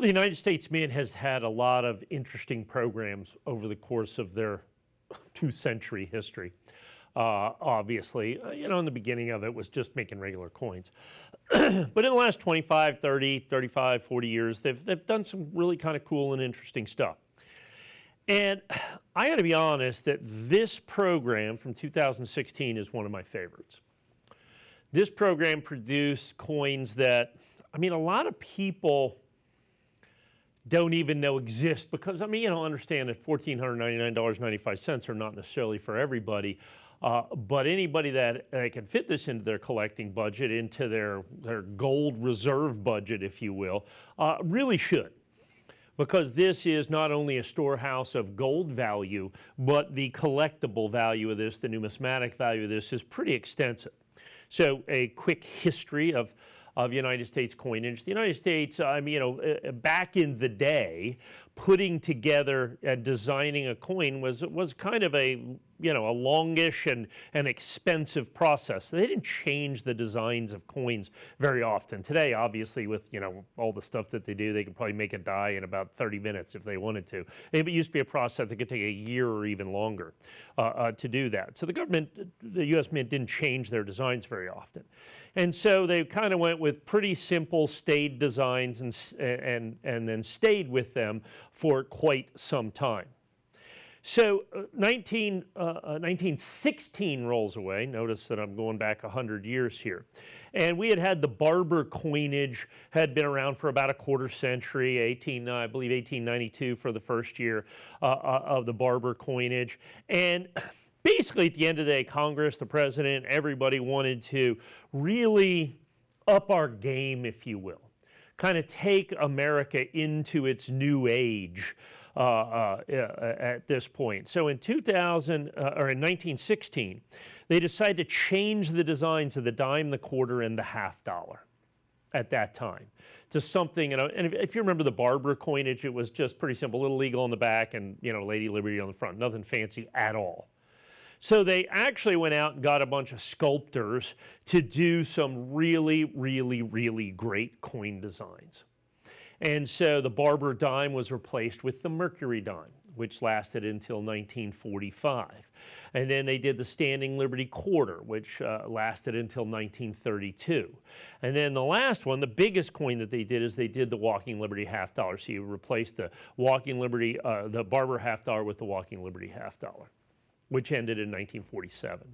The United States Mint has had a lot of interesting programs over the course of their 2-century history. Obviously, in the beginning of it was just making regular coins. But in the last 25, 30, 35, 40 years, they've done some really kind of cool and interesting stuff. And I got to be honest that this program from 2016 is one of my favorites. This program produced coins that, a lot of people don't even know exist because, understand that $1,499.95 are not necessarily for everybody, but anybody that can fit this into their collecting budget, into their gold reserve budget, if you will, really should. Because this is not only a storehouse of gold value, but the collectible value of this, the numismatic value of this, is pretty extensive. So a quick history of United States coinage. The United States, back in the day, putting together and designing a coin was kind of a longish and expensive process. They didn't change the designs of coins very often. Today, obviously, with all the stuff that they do, they can probably make a die in about 30 minutes if they wanted to. It used to be a process that could take a year or even longer to do that. So the U.S. Mint didn't change their designs very often. And so they kind of went with pretty simple, staid designs and then stayed with them for quite some time. So 1916 rolls away. Notice that I'm going back 100 years here. And we had the barber coinage, had been around for about a quarter century, I believe 1892 for the first year of the barber coinage. And basically, at the end of the day, Congress, the president, everybody wanted to really up our game, if you will, kind of take America into its new age at this point. So in 1916, they decided to change the designs of the dime, the quarter, and the half dollar at that time to something, and if you remember the barber coinage, it was just pretty simple, little eagle on the back and, Lady Liberty on the front, nothing fancy at all. So they actually went out and got a bunch of sculptors to do some really, really, really great coin designs. And so the barber dime was replaced with the mercury dime, which lasted until 1945. And then they did the standing liberty quarter, which lasted until 1932. And then the last one, the biggest coin that they did, is they did the walking liberty half dollar. So you replaced the walking liberty, the barber half dollar with the walking liberty half dollar, which ended in 1947.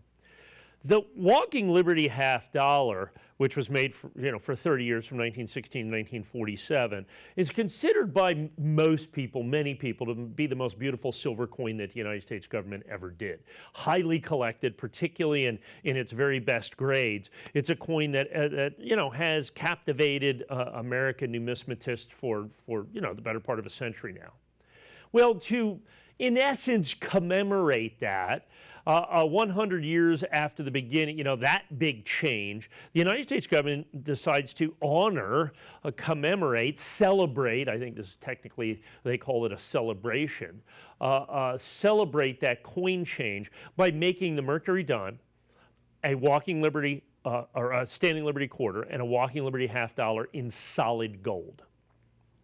The walking liberty half dollar, which was made for 30 years from 1916 to 1947, is considered by most people, many people, to be the most beautiful silver coin that the United States government ever did. Highly collected, particularly in its very best grades. It's a coin that has captivated American numismatists for the better part of a century now. Well, to in essence commemorate that, 100 years after the beginning, that big change, the United States government decides to honor, commemorate, celebrate, I think this is technically, they call it a celebration, celebrate that coin change by making the mercury dime a walking liberty, or a standing liberty quarter, and a walking liberty half dollar in solid gold.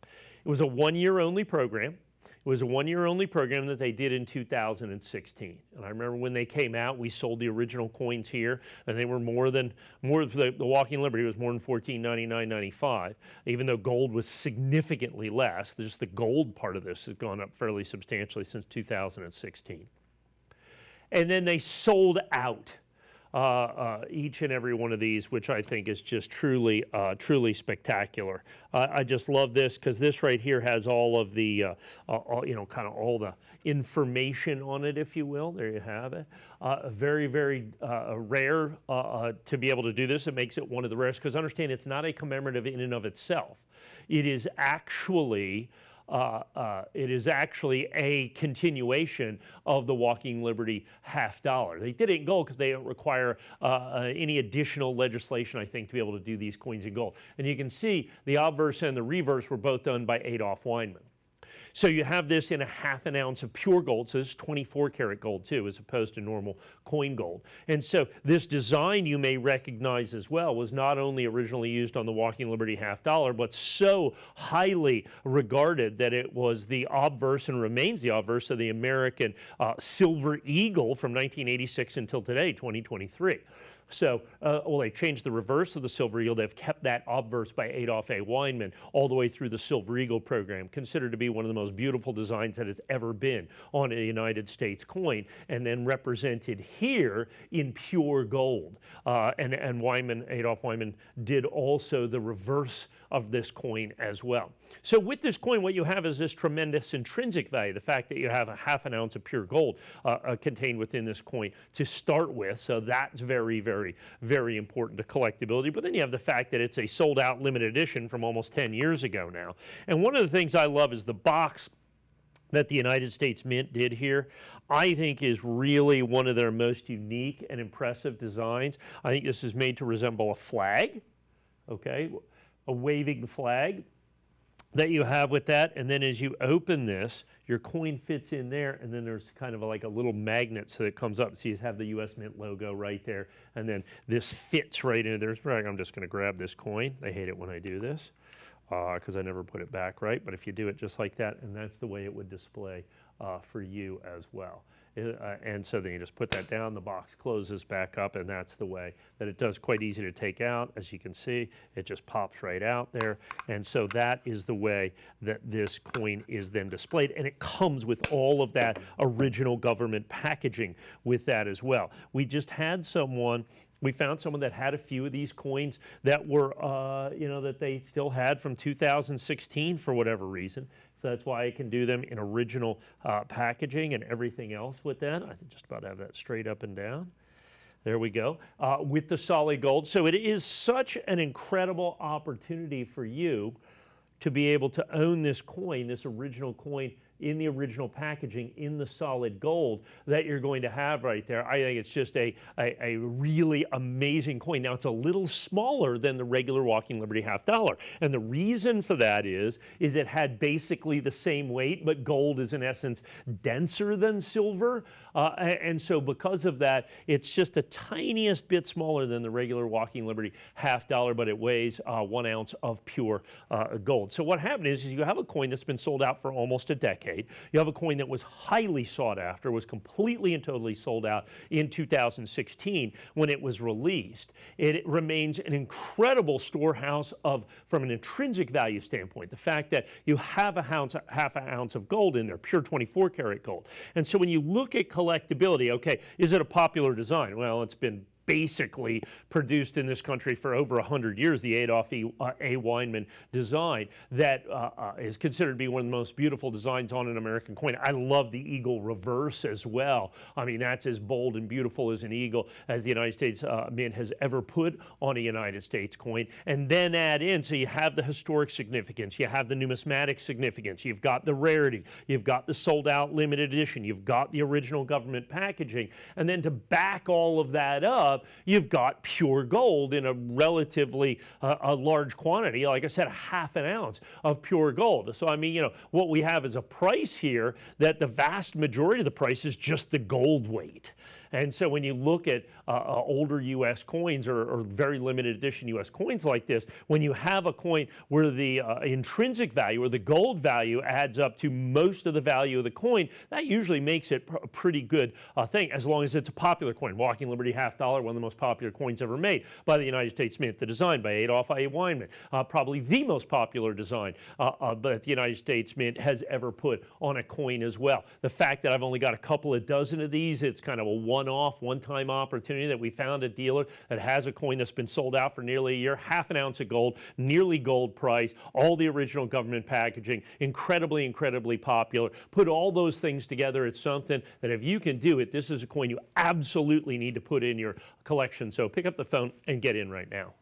It was a one-year only program. It was a one-year only program that they did in 2016. And I remember when they came out, we sold the original coins here, and they were the Walking Liberty was more than $1499.95, even though gold was significantly less. Just the gold part of this has gone up fairly substantially since 2016. And then they sold out each and every one of these, which I think is just truly spectacular. I just love this because this right here has all of the, kind of all the information on it, if you will. There you have it. Very, very rare to be able to do this. It makes it one of the rarest because understand it's not a commemorative in and of itself. It is actually a continuation of the Walking Liberty half dollar. They did it in gold because they don't require any additional legislation, I think, to be able to do these coins in gold. And you can see the obverse and the reverse were both done by Adolph Weinman. So you have this in a half an ounce of pure gold. So this is 24 karat gold too, as opposed to normal coin gold. And so this design, you may recognize as well, was not only originally used on the Walking Liberty half dollar, but so highly regarded that it was the obverse and remains the obverse of the American Silver Eagle from 1986 until today, 2023. So, well, they changed the reverse of the Silver Eagle. They've kept that obverse by Adolph A. Weinman all the way through the Silver Eagle program, considered to be one of the most beautiful designs that has ever been on a United States coin, and then represented here in pure gold. And Weinman, Adolph Weinman, did also the reverse of this coin as well. So with this coin, what you have is this tremendous intrinsic value, the fact that you have a half an ounce of pure gold contained within this coin to start with. So that's very, very, very important to collectability. But then you have the fact that it's a sold out limited edition from almost 10 years ago now. And one of the things I love is the box that the United States Mint did here. I think is really one of their most unique and impressive designs. I think this is made to resemble a flag, okay, a waving flag that you have with that. And then as you open this, your coin fits in there, and then there's kind of like a little magnet so it comes up. So you have the US Mint logo right there, and then this fits right in there. I'm just going to grab this coin. I hate it when I do this because I never put it back right, but if you do it just like that, and that's the way it would display for you as well. And so then you just put that down, the box closes back up, and that's the way that it does. Quite easy to take out. As you can see, it just pops right out there. And so that is the way that this coin is then displayed. And it comes with all of that original government packaging with that as well. We just had someone, we found someone that had a few of these coins that were, that they still had from 2016 for whatever reason. So that's why I can do them in original packaging and everything else with that. I just about have that straight up and down. There we go, with the solid gold. So it is such an incredible opportunity for you to be able to own this coin, this original coin, in the original packaging, in the solid gold that you're going to have right there. I think it's just a really amazing coin. Now, it's a little smaller than the regular Walking Liberty half dollar. And the reason for that is it had basically the same weight, but gold is in essence denser than silver. And so because of that, it's just the tiniest bit smaller than the regular Walking Liberty half dollar, but it weighs 1 ounce of pure gold. So what happened is you have a coin that's been sold out for almost a decade. You have a coin that was highly sought after, was completely and totally sold out in 2016 when it was released. It remains an incredible storehouse from an intrinsic value standpoint. The fact that you have half an ounce of gold in there, pure 24 karat gold. And so when you look at collectability, okay, is it a popular design? Well, it's been basically produced in this country for over 100 years, the Adolph A. Weinman design that is considered to be one of the most beautiful designs on an American coin. I love the eagle reverse as well. I mean, that's as bold and beautiful as an eagle as the United States Mint has ever put on a United States coin. And then add in, so you have the historic significance, you have the numismatic significance, you've got the rarity, you've got the sold out limited edition, you've got the original government packaging, and then to back all of that up, you've got pure gold in a relatively a large quantity. Like I said, a half an ounce of pure gold. So I mean, what we have is a price here that the vast majority of the price is just the gold weight. And so when you look at older U.S. coins or very limited edition U.S. coins like this, when you have a coin where the intrinsic value or the gold value adds up to most of the value of the coin, that usually makes it a pretty good thing, as long as it's a popular coin. Walking Liberty half dollar, one of the most popular coins ever made by the United States Mint, the design by Adolph A. Weinman, probably the most popular design that the United States Mint has ever put on a coin as well. The fact that I've only got a couple of dozen of these, it's kind of a one-off, one-time opportunity that we found a dealer that has a coin that's been sold out for nearly a year, half an ounce of gold, nearly gold price, all the original government packaging, incredibly, incredibly popular. Put all those things together, it's something that if you can do it, this is a coin you absolutely need to put in your collection. So pick up the phone and get in right now.